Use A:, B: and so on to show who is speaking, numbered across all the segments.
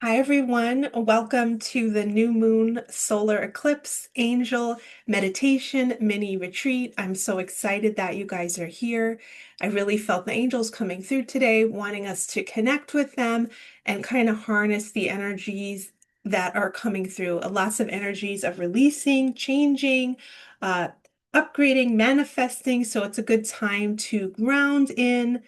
A: Hi, everyone. Welcome to the new moon solar eclipse angel meditation mini retreat. I'm so excited that you guys are here. I really felt the angels coming through today, wanting us to connect with them and kind of harness the energies that are coming through. Lots of energies of releasing, changing, uh, upgrading, manifesting. So it's a good time to ground in,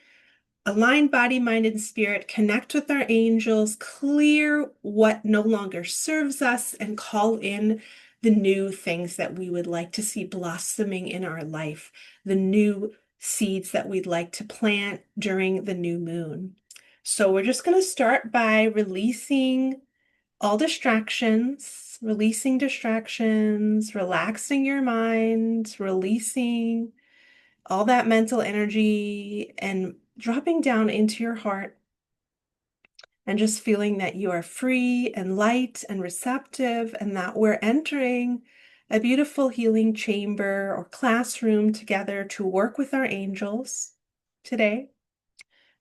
A: align body, mind, and spirit, connect with our angels, clear what no longer serves us, and call in the new things that we would like to see blossoming in our life, the new seeds that we'd like to plant during the new moon. So we're just going to start by releasing all distractions, relaxing your mind, releasing all that mental energy and dropping down into your heart and just feeling that you are free and light and receptive and that we're entering a beautiful healing chamber or classroom together to work with our angels today.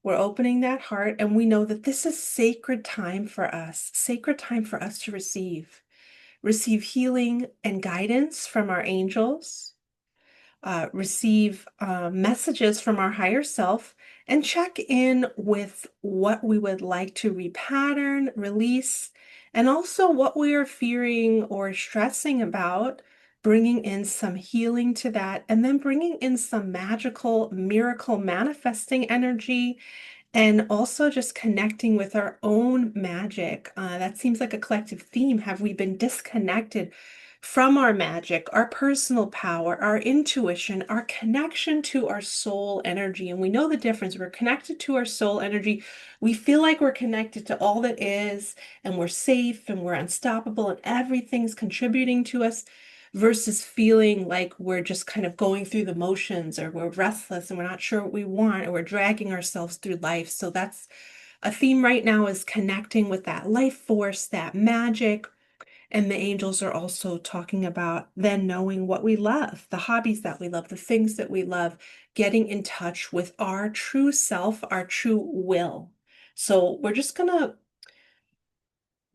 A: We're opening that heart and we know that this is sacred time for us to receive healing and guidance from our angels, receive messages from our higher self, and check in with what we would like to repattern, release, and also what we are fearing or stressing about, bringing in some healing to that, and then bringing in some magical miracle manifesting energy and also just connecting with our own magic. That seems like a collective theme. Have we been disconnected from our magic, our personal power, our intuition, our connection to our soul energy? And we know the difference. We're connected to our soul energy. We feel like we're connected to all that is, and we're safe and we're unstoppable, and everything's contributing to us versus feeling like we're just kind of going through the motions or we're restless and we're not sure what we want or we're dragging ourselves through life. So that's a theme right now, is connecting with that life force, that magic. And the angels are also talking about then knowing what we love, the hobbies that we love, the things that we love, getting in touch with our true self, our true will. So we're just going to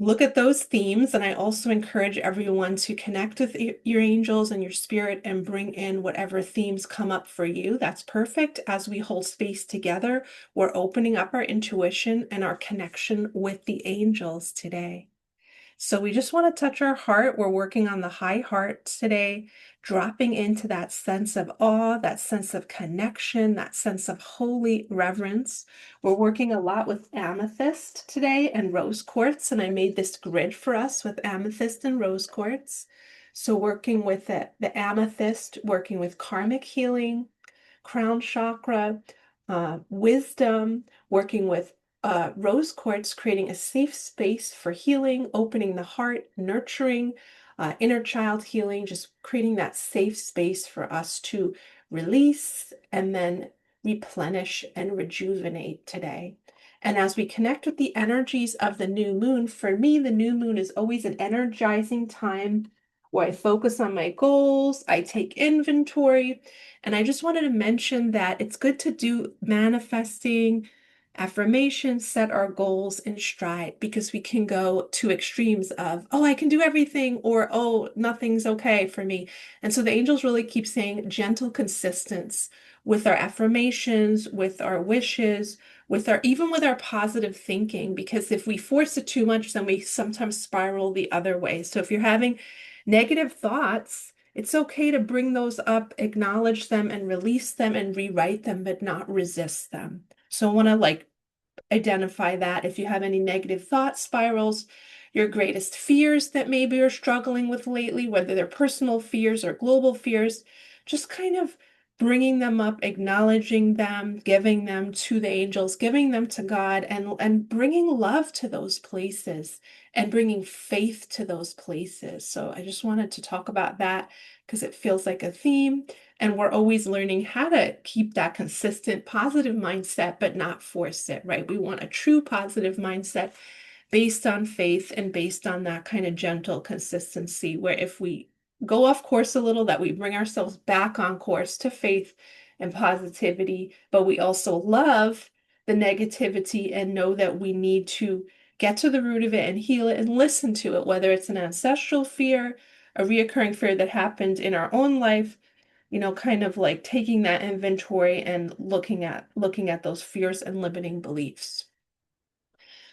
A: look at those themes. And I also encourage everyone to connect with your angels and your spirit and bring in whatever themes come up for you. That's perfect. As we hold space together, we're opening up our intuition and our connection with the angels today. So we just want to touch our heart. We're working on the high heart today, dropping into that sense of awe, that sense of connection, that sense of holy reverence. We're working a lot with amethyst today and rose quartz, and I made this grid for us with amethyst and rose quartz. So working with the amethyst, working with karmic healing, crown chakra, wisdom, working with rose quartz, creating a safe space for healing, opening the heart, nurturing, inner child healing, just creating that safe space for us to release and then replenish and rejuvenate today. And as we connect with the energies of the new moon, for me, the new moon is always an energizing time where I focus on my goals, I take inventory, and I just wanted to mention that it's good to do manifesting, affirmations, set our goals in stride, because we can go to extremes of, oh, I can do everything, or oh, nothing's okay for me. And so the angels really keep saying gentle consistence with our affirmations, with our wishes, with our even with our positive thinking, because if we force it too much, then we sometimes spiral the other way. So if you're having negative thoughts, it's okay to bring those up, acknowledge them, and release them and rewrite them, but not resist them. So I want to identify that if you have any negative thought spirals, your greatest fears that maybe you're struggling with lately, whether they're personal fears or global fears, just kind of bringing them up, acknowledging them, giving them to the angels, giving them to God, and bringing love to those places and bringing faith to those places. So I just wanted to talk about that because it feels like a theme. And we're always learning how to keep that consistent positive mindset, but not force it, right? We want a true positive mindset based on faith and based on that kind of gentle consistency, where if we go off course a little, that we bring ourselves back on course to faith and positivity, but we also love the negativity and know that we need to get to the root of it and heal it and listen to it, whether it's an ancestral fear, a reoccurring fear that happened in our own life, kind of like taking that inventory and looking at those fears and limiting beliefs.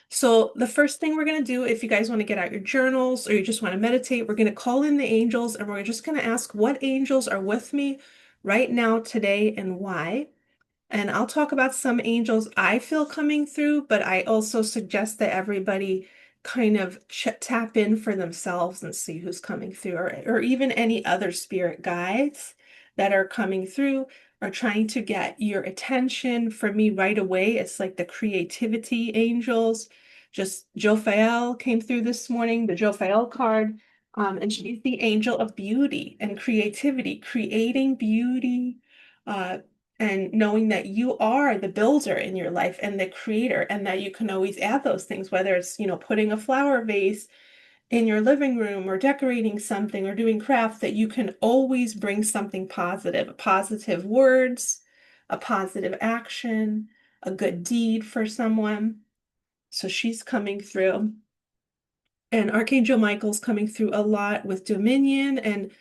A: So the first thing we're going to do, if you guys want to get out your journals or you just want to meditate, we're going to call in the angels and we're just going to ask what angels are with me right now, today, and why. And I'll talk about some angels I feel coming through, but I also suggest that everybody kind of tap in for themselves and see who's coming through, or even any other spirit guides that are coming through are trying to get your attention. For me, right away, it's like the creativity angels. Just Jophiel came through this morning, the Jophiel card. And she's the angel of beauty and creativity, creating beauty, uh, and knowing that you are the builder in your life and the creator, and that you can always add those things, whether it's, putting a flower vase in your living room or decorating something or doing craft, that you can always bring something positive, positive words, a positive action, a good deed for someone. So she's coming through. And Archangel Michael's coming through a lot with dominion and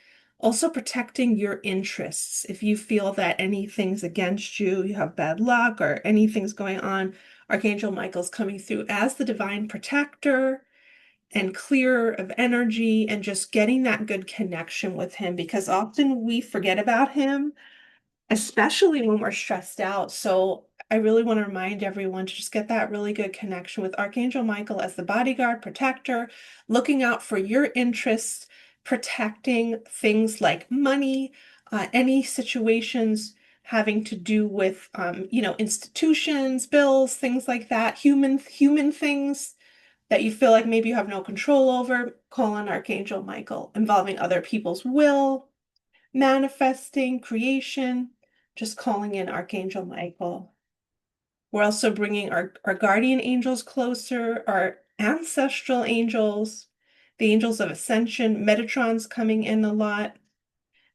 A: also protecting your interests. If you feel that anything's against you, you have bad luck or anything's going on, Archangel Michael's coming through as the divine protector and clearer of energy and just getting that good connection with him, because often we forget about him, especially when we're stressed out. So I really want to remind everyone to just get that really good connection with Archangel Michael as the bodyguard, protector, looking out for your interests, protecting things like money, any situations having to do with, institutions, bills, things like that, human things that you feel like maybe you have no control over. Call on Archangel Michael, involving other people's will, manifesting, creation, just calling in Archangel Michael. We're also bringing our guardian angels closer, our ancestral angels, the angels of ascension, Metatron's coming in a lot,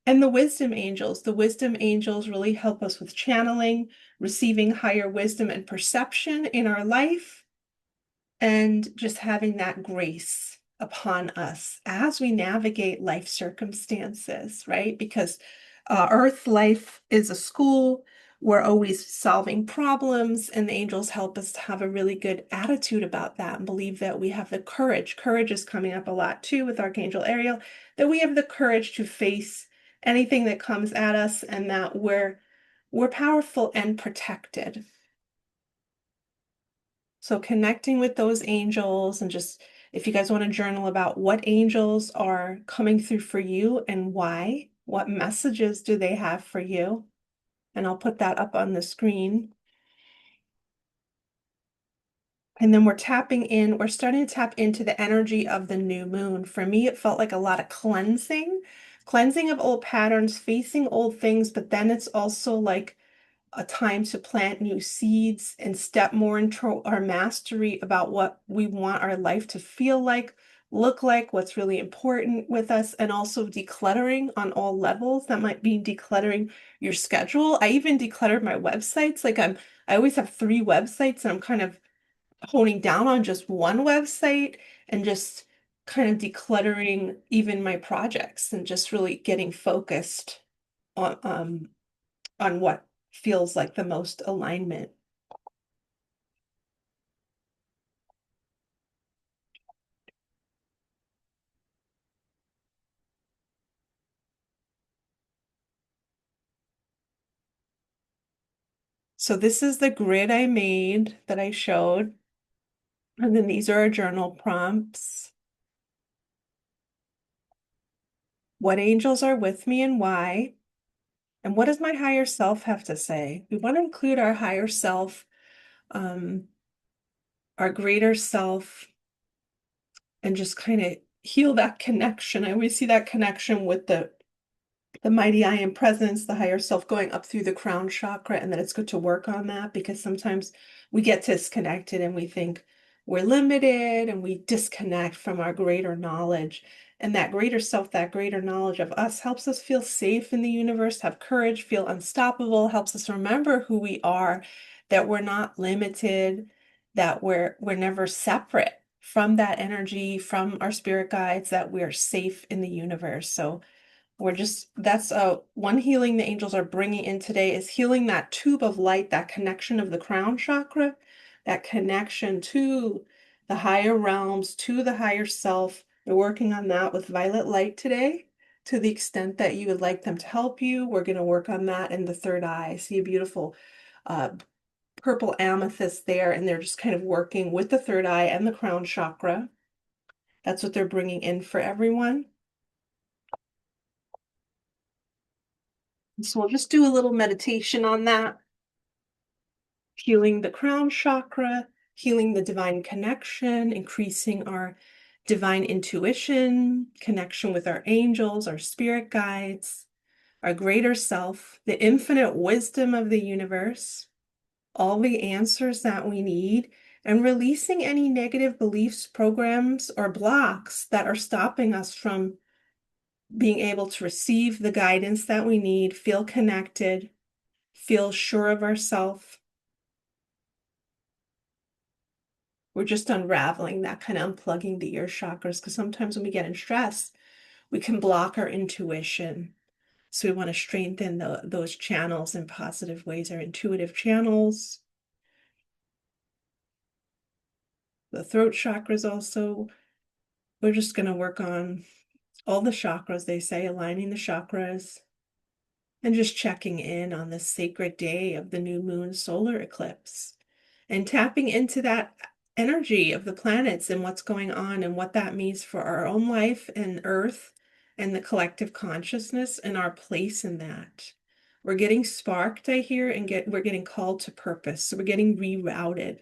A: and the wisdom angels. The wisdom angels really help us with channeling, receiving higher wisdom and perception in our life, and just having that grace upon us as we navigate life circumstances, right? Because Earth life is a school. We're always solving problems, and the angels help us to have a really good attitude about that and believe that we have the courage. Courage is coming up a lot too with Archangel Ariel, that we have the courage to face anything that comes at us, and that we're powerful and protected. So connecting with those angels, and just if you guys want to journal about what angels are coming through for you and why, what messages do they have for you? And I'll put that up on the screen. And then we're starting to tap into the energy of the new moon. For me, it felt like a lot of cleansing of old patterns, facing old things, but then it's also like a time to plant new seeds and step more into our mastery about what we want our life to feel like, look like, what's really important with us, and also decluttering on all levels. That might be decluttering your schedule. I even decluttered my websites. I always have 3 websites, and I'm kind of honing down on just one website and just kind of decluttering even my projects and just really getting focused on what feels like the most alignment. So this is the grid I made that I showed. And then these are our journal prompts. What angels are with me and why? And what does my higher self have to say? We want to include our higher self, um, our greater self, and just kind of heal that connection. I always see that connection with the mighty I am presence, the higher self going up through the crown chakra, and that it's good to work on that, because sometimes we get disconnected and we think we're limited and we disconnect from our greater knowledge. And that greater self, that greater knowledge of us, helps us feel safe in the universe, have courage, feel unstoppable, helps us remember who we are, that we're not limited, that we're never separate. from that energy, from our spirit guides, that we're safe in the universe. So that's one healing the angels are bringing in today is healing that tube of light, that connection of the crown chakra, that connection to the higher realms, to the higher self. They're working on that with violet light today. To the extent that you would like them to help you, we're going to work on that in the third eye. See a beautiful uh, purple amethyst there, and they're just kind of working with the third eye and the crown chakra. That's what they're bringing in for everyone. So we'll just do a little meditation on that, healing the crown chakra, healing the divine connection, increasing our divine intuition, connection with our angels, our spirit guides, our greater self, the infinite wisdom of the universe, all the answers that we need, and releasing any negative beliefs, programs, or blocks that are stopping us from being able to receive the guidance that we need, feel connected, feel sure of ourselves. We're just unraveling that, kind of unplugging the ear chakras, because sometimes when we get in stress, we can block our intuition. So we want to strengthen those channels in positive ways, our intuitive channels. The throat chakras also, we're just going to work on all the chakras, they say, aligning the chakras, and just checking in on this sacred day of the new moon solar eclipse and tapping into that energy of the planets and what's going on and what that means for our own life and Earth and the collective consciousness and our place in that. We're getting sparked, I hear, and we're getting called to purpose. So we're getting rerouted.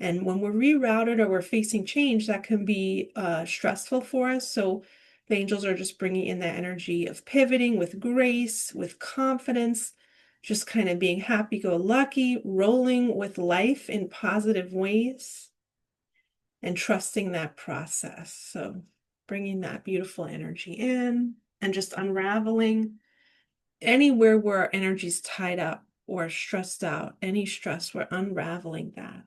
A: And when we're rerouted or we're facing change, that can be stressful for us. So the angels are just bringing in that energy of pivoting with grace, with confidence, just kind of being happy-go-lucky, rolling with life in positive ways, and trusting that process. So bringing that beautiful energy in and just unraveling anywhere where our energy's tied up or stressed out, any stress, we're unraveling that.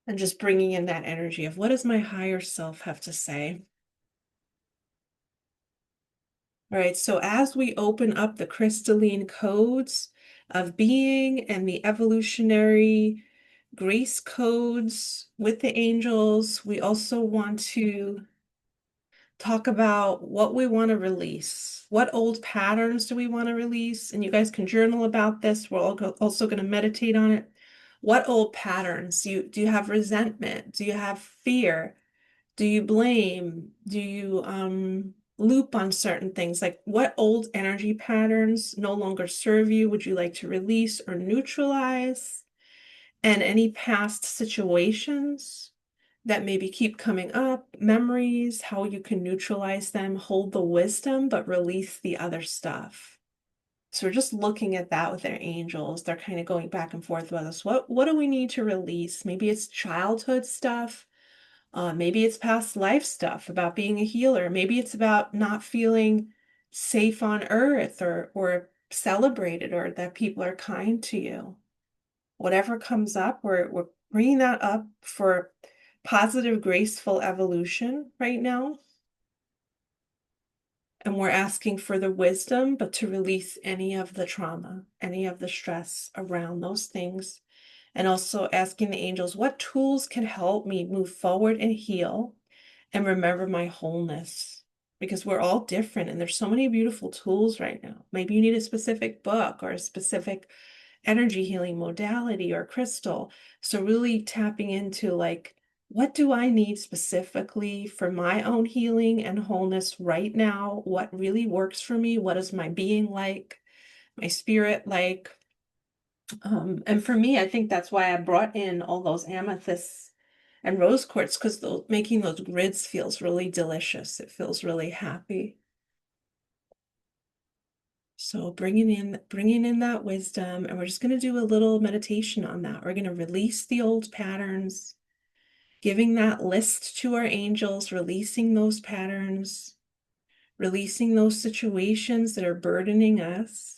A: And just bringing in that energy of what does my higher self have to say? All right, so as we open up the crystalline codes of being and the evolutionary grace codes with the angels, we also want to talk about what we want to release. What old patterns do we want to release? And you guys can journal about this. We're also going to meditate on it. What old patterns? Do you have resentment? Do you have fear? Do you blame? Do you loop on certain things? Like what old energy patterns no longer serve you? Would you like to release or neutralize? And any past situations that maybe keep coming up, memories, how you can neutralize them, hold the wisdom, but release the other stuff. So we're just looking at that with their angels. They're kind of going back and forth with us. What do we need to release? Maybe it's childhood stuff. Maybe it's past life stuff about being a healer. Maybe it's about not feeling safe on earth or celebrated or that people are kind to you. Whatever comes up, we're bringing that up for positive, graceful evolution right now. And we're asking for the wisdom, but to release any of the trauma, any of the stress around those things. And also asking the angels, what tools can help me move forward and heal and remember my wholeness? Because we're all different and there's so many beautiful tools right now. Maybe you need a specific book or a specific energy healing modality or crystal. So really tapping into like, what do I need specifically for my own healing and wholeness right now? What really works for me? What is my being like? My spirit like? And for me, I think that's why I brought in all those amethysts and rose quartz, because making those grids feels really delicious. It feels really happy. So bringing in that wisdom, and we're just going to do a little meditation on that. We're going to release the old patterns, giving that list to our angels, releasing those patterns, releasing those situations that are burdening us,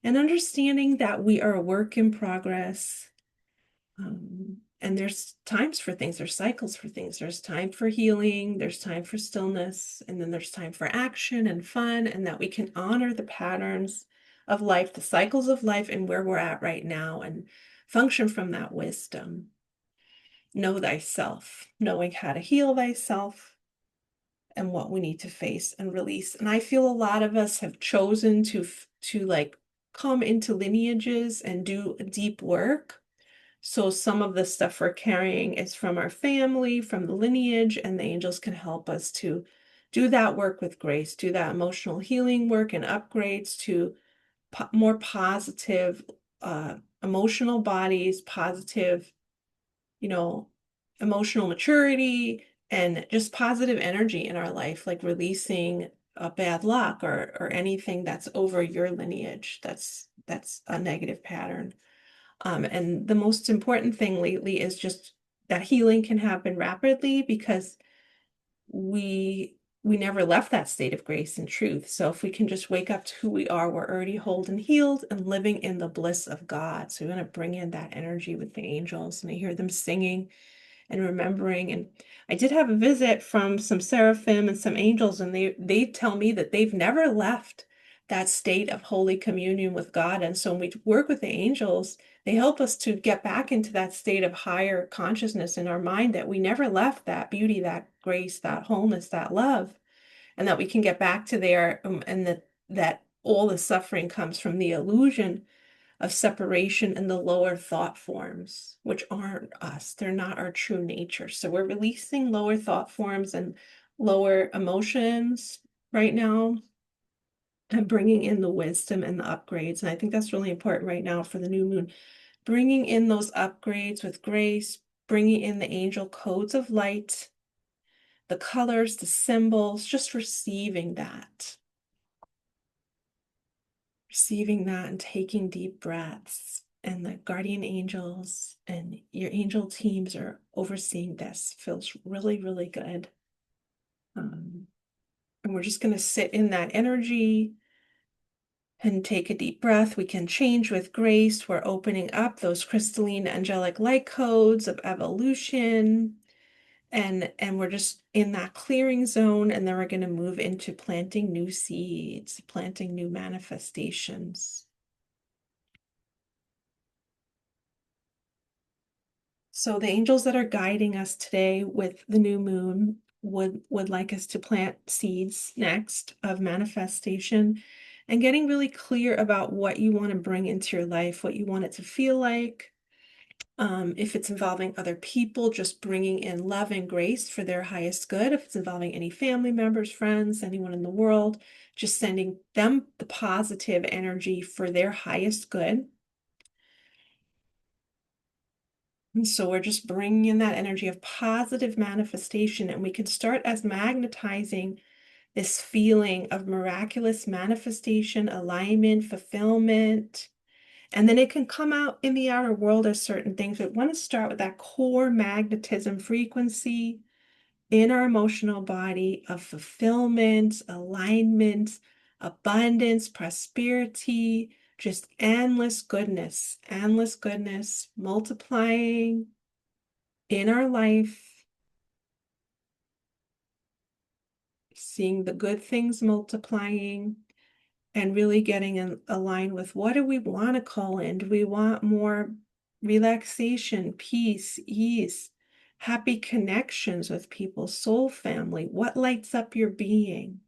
A: and understanding that we are a work in progress. And there's times for things, there's cycles for things. There's time for healing, there's time for stillness, and then there's time for action and fun, and that we can honor the patterns of life, the cycles of life, and where we're at right now, and function from that wisdom. Know thyself, knowing how to heal thyself and what we need to face and release. And I feel a lot of us have chosen to like come into lineages and do deep work. So some of the stuff we're carrying is from our family, from the lineage, and the angels can help us to do that work with grace, do that emotional healing work and upgrades to more positive emotional bodies, positive, you know, emotional maturity, and just positive energy in our life, like releasing a bad luck or anything that's over your lineage. That's a negative pattern. And the most important thing lately is just that healing can happen rapidly because we never left that state of grace and truth. So if we can just wake up to who we are, we're already whole and healed and living in the bliss of God. So we're going to bring in that energy with the angels, and I hear them singing and remembering. And I did have a visit from some seraphim and some angels, and they tell me that they've never left that state of holy communion with God. And so when we work with the angels, they help us to get back into that state of higher consciousness in our mind, that we never left that beauty, that grace, that wholeness, that love, and that we can get back to there, and that all the suffering comes from the illusion of separation in the lower thought forms, which aren't us. They're not our true nature. So we're releasing lower thought forms and lower emotions right now and bringing in the wisdom and the upgrades. And I think that's really important right now for the new moon. Bringing in those upgrades with grace, bringing in the angel codes of light, the colors, the symbols, just receiving that. Receiving that and taking deep breaths. And the guardian angels and your angel teams are overseeing this. Feels really, really good. And we're just going to sit in that energy and take a deep breath. We can change with grace. We're opening up those crystalline angelic light codes of evolution. And we're just in that clearing zone. And then we're going to move into planting new seeds, planting new manifestations. So the angels that are guiding us today with the new moon would like us to plant seeds next of manifestation and getting really clear about what you want to bring into your life, what you want it to feel like. If it's involving other people, just bringing in love and grace for their highest good. If it's involving any family members, friends, anyone in the world, just sending them the positive energy for their highest good. And so we're just bringing in that energy of positive manifestation, and we can start as magnetizing this feeling of miraculous manifestation, alignment, fulfillment, and then it can come out in the outer world as certain things. But we want to start with that core magnetism frequency in our emotional body of fulfillment, alignment, abundance, prosperity, just endless goodness, multiplying in our life, seeing the good things multiplying, and really getting aligned with what do we want to call in? Do we want more relaxation, peace, ease, happy connections with people, soul family? What lights up your being?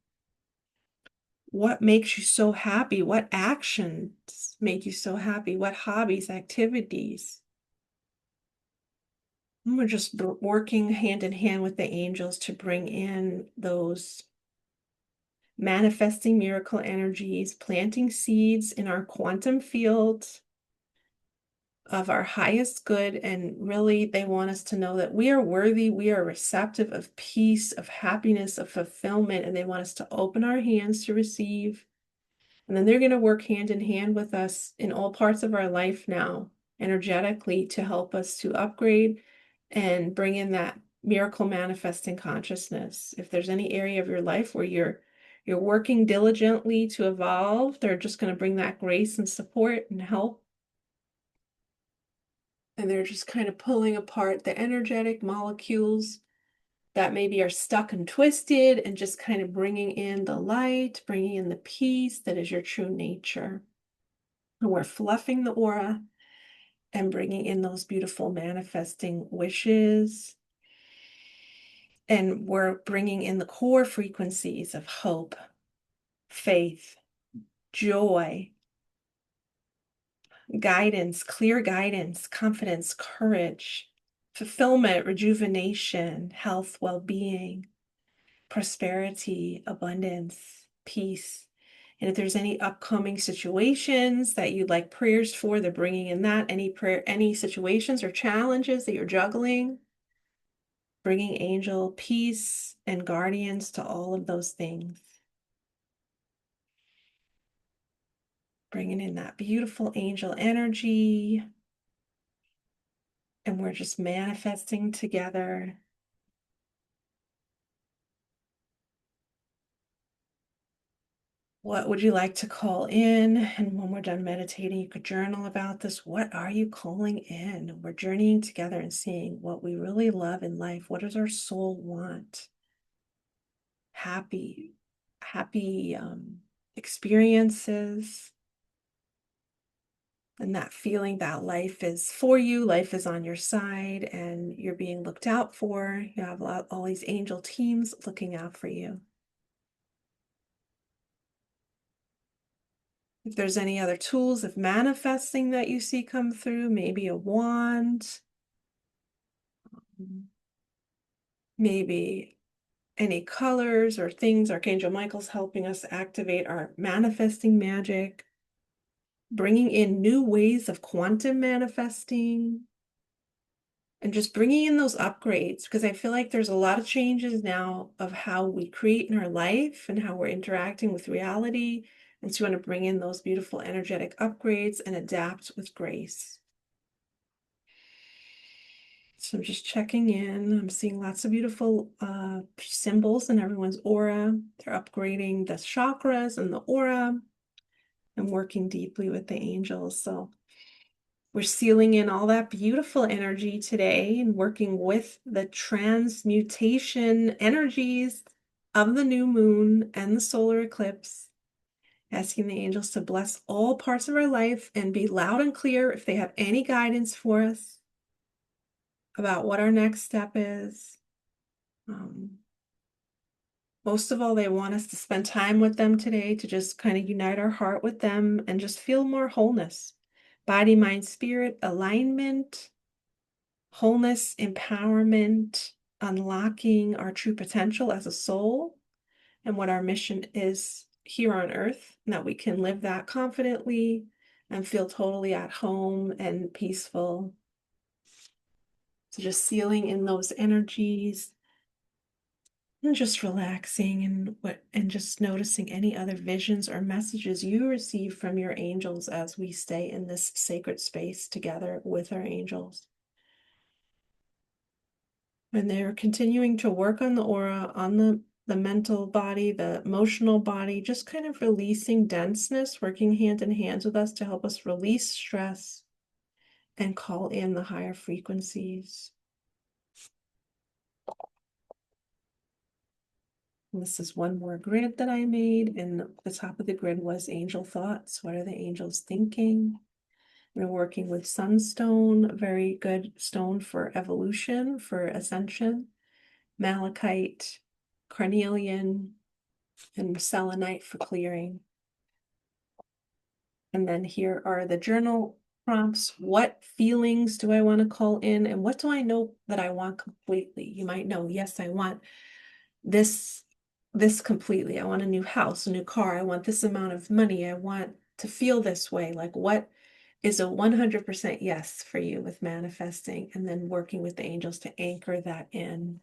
A: What makes you so happy? What actions make you so happy? What hobbies, activities? And we're just working hand in hand with the angels to bring in those manifesting miracle energies, planting seeds in our quantum field of our highest good. And really, they want us to know that we are worthy, we are receptive of peace, of happiness, of fulfillment, and they want us to open our hands to receive. And then they're going to work hand in hand with us in all parts of our life now, energetically, to help us to upgrade and bring in that miracle manifesting consciousness. If there's any area of your life where you're working diligently to evolve, they're just going to bring that grace and support and help. And they're just kind of pulling apart the energetic molecules that maybe are stuck and twisted and just kind of bringing in the light, bringing in the peace that is your true nature. And we're fluffing the aura and bringing in those beautiful manifesting wishes. And we're bringing in the core frequencies of hope, faith, joy, guidance, clear guidance, confidence, courage, fulfillment, rejuvenation, health, well-being, prosperity, abundance, peace. And if there's any upcoming situations that you'd like prayers for, they're bringing in that. Any prayer, any situations or challenges that you're juggling, bringing angel peace and guardians to all of those things. Bringing in that beautiful angel energy. And we're just manifesting together. What would you like to call in? And when we're done meditating, you could journal about this. What are you calling in? We're journeying together and seeing what we really love in life. What does our soul want? Happy experiences. And that feeling that life is for you, life is on your side, and you're being looked out for. You have all these angel teams looking out for you. If there's any other tools of manifesting that you see come through, maybe a wand, maybe any colors or things, Archangel Michael's helping us activate our manifesting magic, bringing in new ways of quantum manifesting, and just bringing in those upgrades, because I feel like there's a lot of changes now of how we create in our life and how we're interacting with reality. And so you want to bring in those beautiful energetic upgrades and adapt with grace. So I'm just checking in. I'm seeing lots of beautiful symbols in everyone's aura. They're upgrading the chakras and the aura and working deeply with the angels. So we're sealing in all that beautiful energy today and working with the transmutation energies of the new moon and the solar eclipse, asking the angels to bless all parts of our life and be loud and clear if they have any guidance for us about what our next step is. Most of all, they want us to spend time with them today to just kind of unite our heart with them and just feel more wholeness. Body, mind, spirit, alignment, wholeness, empowerment, unlocking our true potential as a soul and what our mission is here on earth, and that we can live that confidently and feel totally at home and peaceful. So just sealing in those energies. And just relaxing and just noticing any other visions or messages you receive from your angels as we stay in this sacred space together with our angels. And they're continuing to work on the aura, on the mental body, the emotional body, just kind of releasing denseness, working hand in hand with us to help us release stress and call in the higher frequencies. And this is one more grid that I made, and the top of the grid was angel thoughts. What are the angels thinking? We're working with sunstone, a very good stone for evolution, for ascension, malachite, carnelian, and selenite for clearing. And then here are the journal prompts. What feelings do I want to call in? And what do I know that I want completely? You might know, yes, I want this completely. I want a new house, a new car. I want this amount of money. I want to feel this way. Like, what is a 100% yes for you with manifesting, and then working with the angels to anchor that in.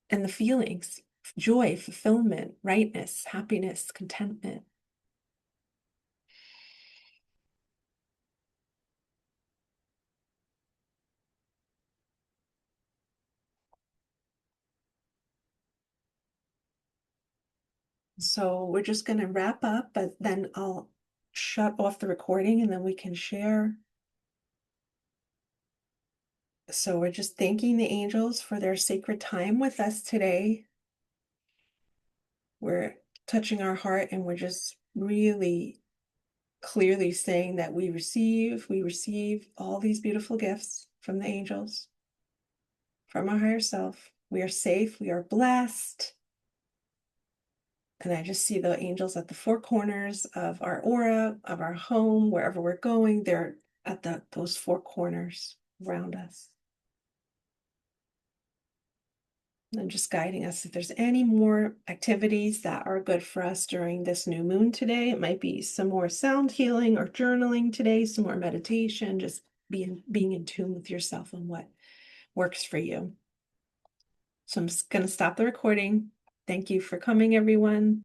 A: And the feelings, joy, fulfillment, rightness, happiness, contentment. So we're just going to wrap up, but then I'll shut off the recording and then we can share. So we're just thanking the angels for their sacred time with us today. We're touching our heart and we're just really clearly saying that we receive all these beautiful gifts from the angels, from our higher self. We are safe, we are blessed. And I just see the angels at the four corners of our aura, of our home, wherever we're going, they're at those four corners around us. And just guiding us if there's any more activities that are good for us during this new moon today. It might be some more sound healing or journaling today, some more meditation, just being in tune with yourself and what works for you. So I'm just going to stop the recording. Thank you for coming, everyone.